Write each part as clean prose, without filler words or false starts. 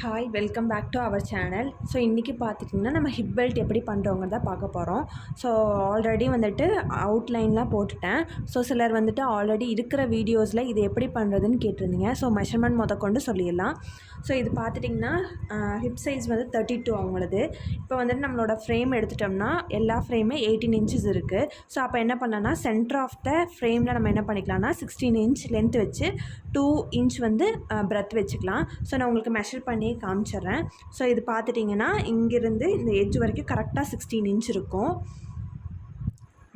Hi welcome back to our channel. So இன்றைக்கி பார்த்துட்டிங்கன்னா நம்ம ஹிப் பெல்ட் எப்படி பண்ணுறோங்கிறத பார்க்க போகிறோம். ஸோ ஆல்ரெடி வந்துட்டு அவுட்லைன்லாம் போட்டுட்டேன். ஸோ சிலர் வந்துட்டு ஆல்ரெடி இருக்கிற வீடியோஸில் இது எப்படி பண்ணுறதுன்னு கேட்டிருந்தீங்க. ஸோ மெஷர்மெண்ட் முதற்கொண்டு சொல்லிடலாம். ஸோ இது பார்த்துட்டிங்கன்னா ஹிப் சைஸ் வந்து 32 அவங்களது. இப்போ வந்துட்டு நம்மளோட ஃப்ரேம் எடுத்துட்டோம்னா எல்லா ஃப்ரேமே 18 இன்ச்சஸ் இருக்குது. ஸோ அப்போ என்ன பண்ணலான்னா சென்டர் ஆஃப் த ஃப்ரேமில் நம்ம என்ன பண்ணிக்கலாம்னா 16 இன்ச் லென்த் வச்சு 2 இன்ச் வந்து பிரெத் வச்சுக்கலாம். ஸோ நான் உங்களுக்கு மெஷர் பண்ணி காமிச்சிட்றேன். ஸோ இது பார்த்துட்டிங்கன்னா இங்கேருந்து இந்த எட்ஜ் வரைக்கும் கரெக்டாக 16 இன்ச் இருக்கும்.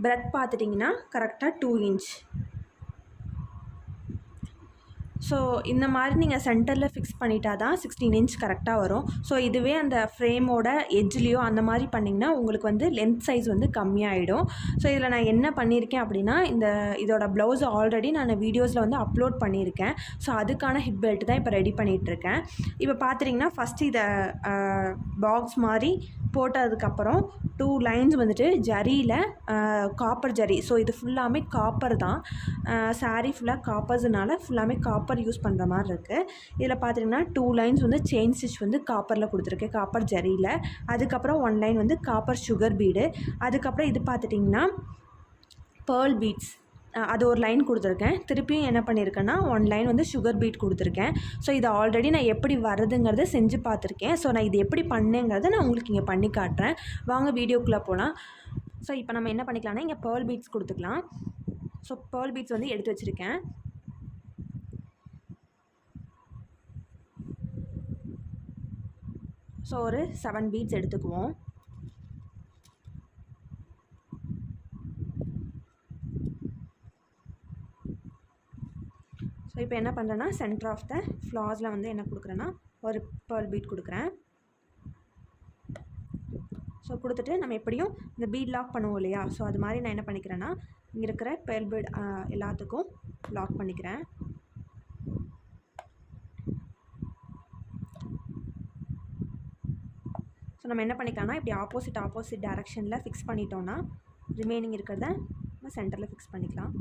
பிரெத் பார்த்துட்டிங்கன்னா கரெக்டாக 2 இன்ச். ஸோ இந்த மாதிரி நீங்கள் சென்டரில் ஃபிக்ஸ் பண்ணிட்டா தான் 16 இன்ச் கரெக்டாக வரும். ஸோ இதுவே அந்த ஃப்ரேமோட எட்ஜ்லேயோ அந்த மாதிரி பண்ணிங்கன்னா உங்களுக்கு வந்து லென்த் சைஸ் வந்து கம்மியாகிடும். ஸோ இதில் நான் என்ன பண்ணியிருக்கேன் அப்படின்னா இதோட ப்ளவுஸ் ஆல்ரெடி நான் வீடியோஸில் வந்து அப்லோட் பண்ணியிருக்கேன். ஸோ அதுக்கான ஹிப் பெல்ட் தான் இப்போ ரெடி பண்ணிகிட்ருக்கேன். இப்போ பார்த்துட்டிங்கன்னா ஃபஸ்ட்டு இதை பாக்ஸ் மாதிரி போட்டதுக்கப்புறம் 2 லைன்ஸ் வந்துட்டு ஜரியில் காப்பர் ஜரி. ஸோ இது ஃபுல்லாமே காப்பர் தான். சாரீ ஃபுல்லாக காப்பர்ஸ்னால ஃபுல்லாமே காப்பர் யூஸ் பண்ணுற மாதிரி இருக்குது. இதில் பார்த்திங்கன்னா 2 லைன்ஸ் வந்து செயின் ஸ்டிச் வந்து காப்பரில் கொடுத்துருக்கேன், காப்பர் ஜரியில். அதுக்கப்புறம் 1 லைன் வந்து காப்பர் சுகர் பீடு. அதுக்கப்புறம் இது பார்த்துட்டிங்கன்னா பேர்ல் பீட்ஸ், அது ஒரு லைன் கொடுத்துருக்கேன். திருப்பியும் என்ன பண்ணியிருக்கேன்னா 1 லைன் வந்து சுகர் பீட் கொடுத்துருக்கேன். ஸோ இது ஆல்ரெடி நான் எப்படி வருதுங்கிறத செஞ்சு பார்த்துருக்கேன். ஸோ நான் இது எப்படி பண்ணேங்கிறத நான் உங்களுக்கு இங்கே பண்ணி காட்டுறேன். வாங்க வீடியோக்குள்ளே போகலாம். ஸோ இப்போ நம்ம என்ன பண்ணிக்கலாம்னா இங்கே பேர்ல் பீட்ஸ் கொடுத்துக்கலாம். ஸோ பேர்ல் பீட்ஸ் வந்து எடுத்து வச்சுருக்கேன். ஸோ ஒரு 7 பீட்ஸ் எடுத்துக்குவோம். ஸோ இப்போ என்ன பண்ணுறேன்னா சென்டர் ஆஃப் த ஃப்ளாஸில் வந்து என்ன கொடுக்குறேன்னா ஒரு பேர்ல் பீட் கொடுக்குறேன். ஸோ கொடுத்துட்டு நம்ம எப்படியும் இந்த பீட் லாக் பண்ணுவோம் இல்லையா, ஸோ அது மாதிரி நான் என்ன பண்ணிக்கிறேன்னா இங்கே இருக்கிற பேர்ல் பீட் எல்லாத்துக்கும் லாக் பண்ணிக்கிறேன். ஸோ நம்ம என்ன பண்ணிக்கலாம்னா இப்படி ஆப்போசிட் டைரெக்ஷனில் ஃபிக்ஸ் பண்ணிட்டோன்னா ரிமைனிங் இருக்கிறத நம்ம சென்டரில் ஃபிக்ஸ் பண்ணிக்கலாம்.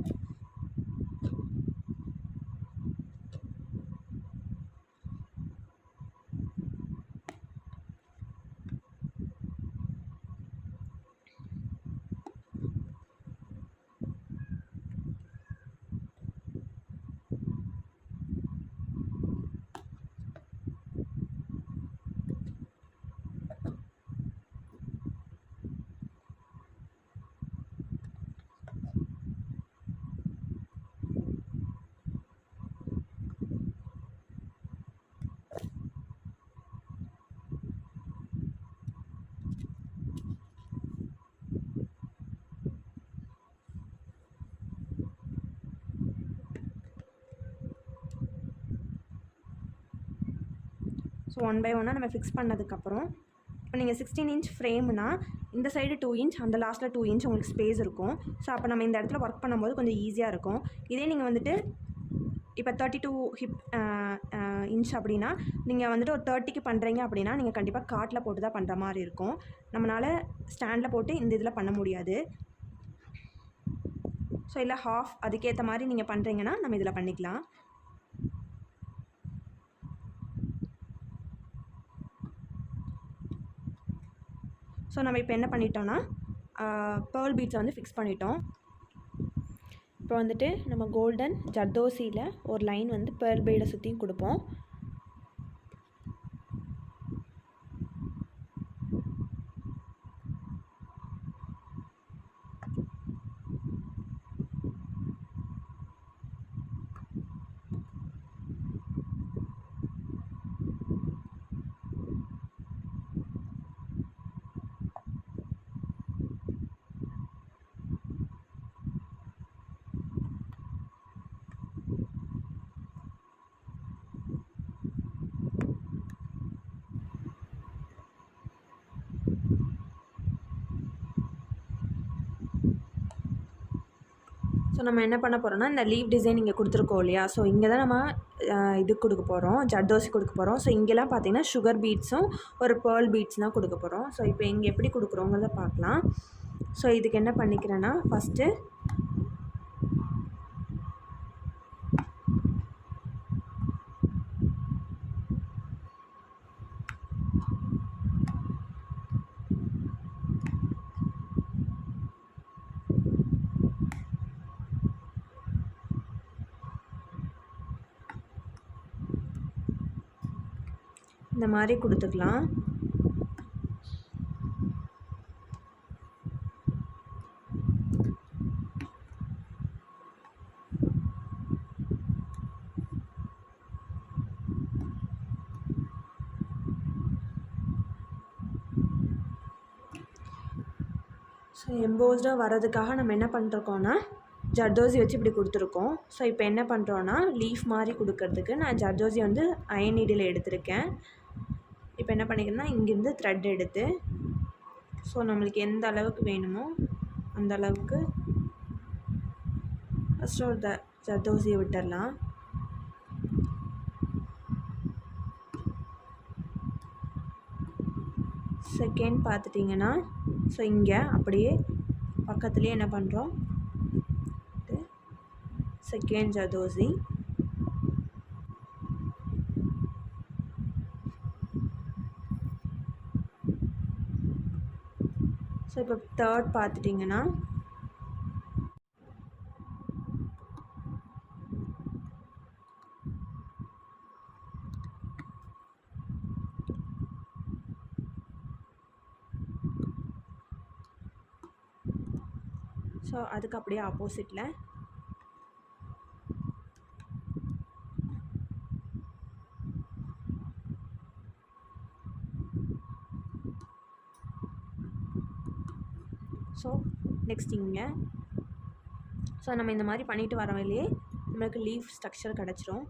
ஸோ 1 பை 1 நம்ம ஃபிக்ஸ் பண்ணதுக்கப்புறம் இப்போ நீங்கள் 16 இன்ச் ஃப்ரேம்னா இந்த சைடு 2 இன்ச், அந்த லாஸ்ட்டில் 2 இன்ச் உங்களுக்கு ஸ்பேஸ் இருக்கும். ஸோ அப்போ நம்ம இந்த இடத்துல ஒர்க் பண்ணும்போது கொஞ்சம் ஈஸியாக இருக்கும். இதே நீங்கள் வந்துட்டு இப்போ 32 ஹிப் இன்ச் அப்படின்னா நீங்கள் வந்துட்டு ஒரு 30க்கு பண்ணுறீங்க அப்படின்னா நீங்கள் கண்டிப்பாக காட்டில் போட்டு தான் பண்ணுற மாதிரி இருக்கும். நம்மளால் ஸ்டாண்டில் போட்டு இந்த இதில் பண்ண முடியாது. ஸோ இல்லை ஹாஃப் அதுக்கேற்ற மாதிரி நீங்கள் பண்ணுறீங்கன்னா நம்ம இதில் பண்ணிக்கலாம். ஸோ நம்ம இப்போ என்ன பண்ணிட்டோம்னா பேர்ல் பீட்ஸை வந்து ஃபிக்ஸ் பண்ணிட்டோம். இப்போ வந்துட்டு நம்ம கோல்டன் ஜர்தோசியில் ஒரு லைன் வந்து பேர்ல் பீடை சுற்றியும் கொடுப்போம். ஸோ நம்ம என்ன பண்ண போகிறோம்னா இந்த லீவ் டிசைன் இங்கே கொடுத்துருக்கோம் இல்லையா, ஸோ இங்கே தான் நம்ம இது கொடுக்க போகிறோம், ஜர்தோசி கொடுக்க போகிறோம். ஸோ இங்கெல்லாம் பார்த்திங்கன்னா சுகர் பீட்ஸும் ஒரு பேர்ல் பீட்ஸ் தான் கொடுக்க போகிறோம். ஸோ இப்போ இங்கே எப்படி கொடுக்குறோங்கிறத பார்க்கலாம். ஸோ இதுக்கு என்ன பண்ணிக்கிறேன்னா ஃபஸ்ட்டு இந்த மாதிரி கொடுத்துக்கலாம். ஸோ எம்போஸ்டாக வரதுக்காக நம்ம என்ன பண்ணிருக்கோன்னா ஜர்தோசி வச்சு இப்படி கொடுத்துருக்கோம். ஸோ இப்போ என்ன பண்ணுறோன்னா லீஃப் மாதிரி கொடுக்கறதுக்கு நான் ஜர்தோசி வந்து அயன் நீடில் எடுத்திருக்கேன். இப்போ என்ன பண்ணிக்கிறேன்னா இங்கேருந்து த்ரெட் எடுத்து ஸோ நம்மளுக்கு எந்த அளவுக்கு வேணுமோ அந்த அளவுக்கு ஃபஸ்ட்டு ஒரு ஜர்தோசியை விட்டுடலாம். செகண்ட் பார்த்துட்டிங்கன்னா ஸோ இங்கே அப்படியே பக்கத்துலேயே என்ன பண்ணுறோம், செகண்ட் ஜர்தோசி. ஸோ இப்போ தேர்ட் பார்த்துட்டிங்கன்னா ஸோ அதுக்கு அப்படியே ஆப்போசிட்டில் ஸோ நெக்ஸ்ட் இங்கே ஸோ நம்ம இந்த மாதிரி பண்ணிட்டு வர வழியே நம்மளுக்கு லீஃப் ஸ்ட்ரக்சர் கிடச்சிரும்.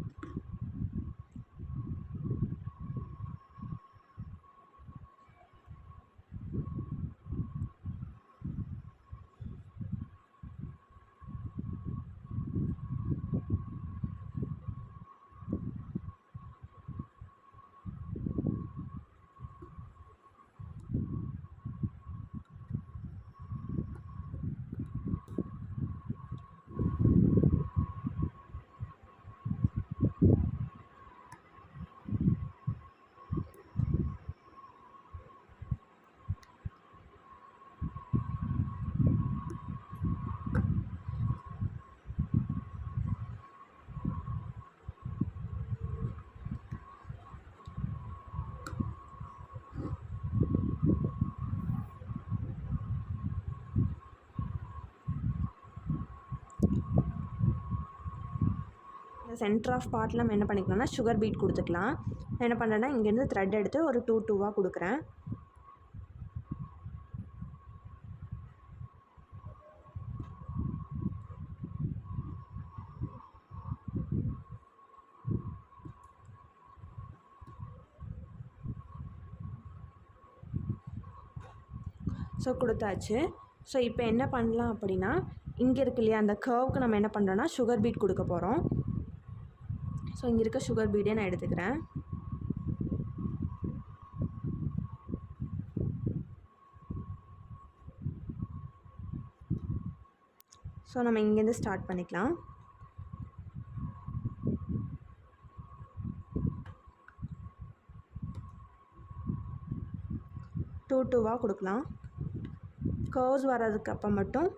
சென்டர் ஆஃப் பார்ட்டில் நம்ம என்ன பண்ணிக்கலாம்னா சுகர் பீட் கொடுத்துக்கலாம். நான் என்ன பண்ணுறேன்னா இங்கேருந்து த்ரெட் எடுத்து ஒரு 2 கொடுக்குறேன். ஸோ கொடுத்தாச்சு. ஸோ இப்போ என்ன பண்ணலாம் அப்படின்னா இங்கே இருக்கு இல்லையா அந்த கர்வுக்கு நம்ம என்ன பண்ணுறோன்னா சுகர் பீட் கொடுக்க போகிறோம். ஸோ இங்கே இருக்க சுகர் பீடே நான் எடுத்துக்கிறேன். ஸோ நம்ம இங்கேருந்து ஸ்டார்ட் பண்ணிக்கலாம். டூவாக கொடுக்கலாம். கர்வ்ஸ் வர்றதுக்கு அப்போ மட்டும்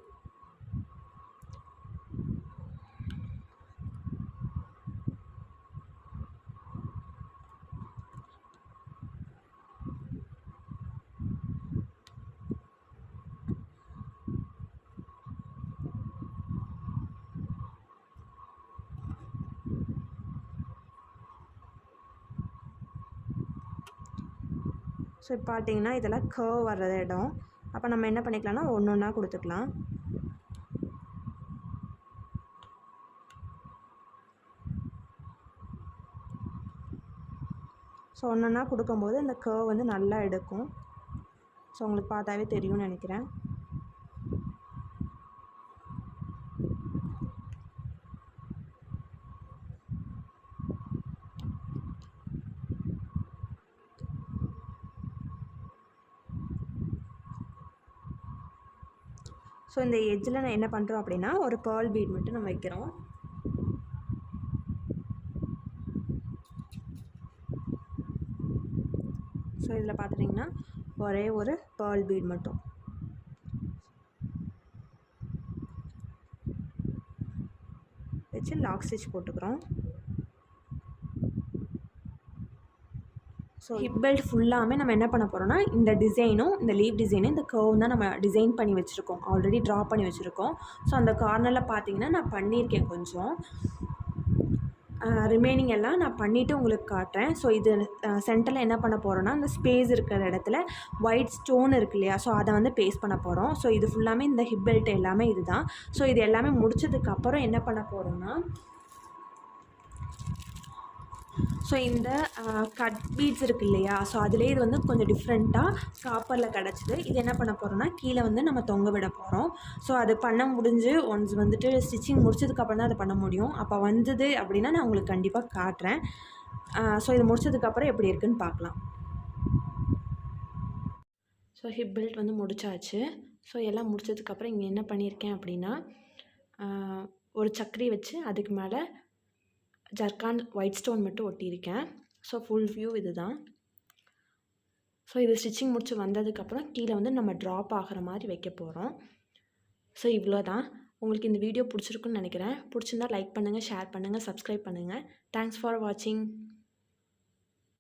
ஸோ இப்போ பார்த்தீங்கன்னா இதெல்லாம் கர்வ் வர்ற இடம். அப்போ நம்ம என்ன பண்ணிக்கலாம்னா ஒன்று ஒன்றா கொடுத்துக்கலாம். ஸோ ஒன்று ஒன்றா கொடுக்கும்போது இந்த கர்வ் வந்து நல்லா எடுக்கும். ஸோ உங்களுக்கு பார்த்தாவே தெரியும்னு நினைக்கிறேன். ஸோ இந்த எட்ஜில் நான் என்ன பண்ணுறோம் அப்படின்னா ஒரு பேர்ல் பீட் மட்டும் நம்ம வைக்கிறோம். ஸோ இதில் பார்த்துட்டிங்கன்னா ஒரே ஒரு பேர்ல் பீட் மட்டும் வச்சு லாக் ஸ்டிச் போட்டுக்கிறோம். ஸோ ஹிப் பெல்ட் ஃபுல்லாமே நம்ம என்ன பண்ண போகிறோம்னா இந்த டிசைனும் இந்த லீவ் டிசைனும் இந்த கர்வ் தான் நம்ம டிசைன் பண்ணி வச்சுருக்கோம், ஆல்ரெடி ட்ரா பண்ணி வச்சுருக்கோம். ஸோ அந்த கார்னரில் பார்த்தீங்கன்னா நான் பண்ணியிருக்கேன் கொஞ்சம். ரிமைனிங் எல்லாம் நான் பண்ணிவிட்டு உங்களுக்கு காட்டுறேன். ஸோ இது சென்டரில் என்ன பண்ண போகிறோன்னா அந்த ஸ்பேஸ் இருக்கிற இடத்துல ஒயிட் ஸ்டோன் இருக்கு இல்லையா, ஸோ அதை வந்து பேஸ்ட் பண்ண போகிறோம். ஸோ இது ஃபுல்லாமே இந்த ஹிப் பெல்ட் எல்லாமே இது தான். ஸோ இது எல்லாமே முடிச்சதுக்கப்புறம் என்ன பண்ண போகிறோன்னா ஸோ இந்த கட் பீட்ஸ் இருக்குது இல்லையா, ஸோ அதிலே இது வந்து கொஞ்சம் டிஃப்ரெண்ட்டாக காப்பரில் கிடச்சிது. இது என்ன பண்ண போகிறோன்னா கீழே வந்து நம்ம தொங்க விட போகிறோம். ஸோ அது பண்ண முடிஞ்சு ஒன்ஸ் வந்துட்டு ஸ்டிச்சிங் முடிச்சதுக்கப்புறம் தான் அதை பண்ண முடியும். அப்போ வந்தது அப்படின்னா நான் உங்களுக்கு கண்டிப்பாக காட்டுறேன். ஸோ இது முடிச்சதுக்கப்புறம் எப்படி இருக்குதுன்னு பார்க்கலாம். ஸோ ஹிப் பெல்ட் வந்து முடிச்சாச்சு. ஸோ எல்லாம் முடிச்சதுக்கப்புறம் இங்கே என்ன பண்ணியிருக்கேன் அப்படின்னா ஒரு சக்கரி வச்சு அதுக்கு மேலே ஜர்கான் ஒயிட் ஸ்டோன் மட்டும் ஒட்டியிருக்கேன். ஸோ ஃபுல் வியூ இது தான். ஸோ இது ஸ்டிச்சிங் முடிச்சு வந்ததுக்கப்புறம் கீழே வந்து நம்ம ட்ராப் ஆகிற மாதிரி வைக்க போகிறோம். ஸோ இவ்வளோ தான். உங்களுக்கு இந்த வீடியோ பிடிச்சிருக்குன்னு நினைக்கிறேன். பிடிச்சிருந்தா லைக் பண்ணுங்கள், ஷேர் பண்ணுங்கள், சப்ஸ்கிரைப் பண்ணுங்கள். தேங்க்ஸ் ஃபார் வாட்சிங்.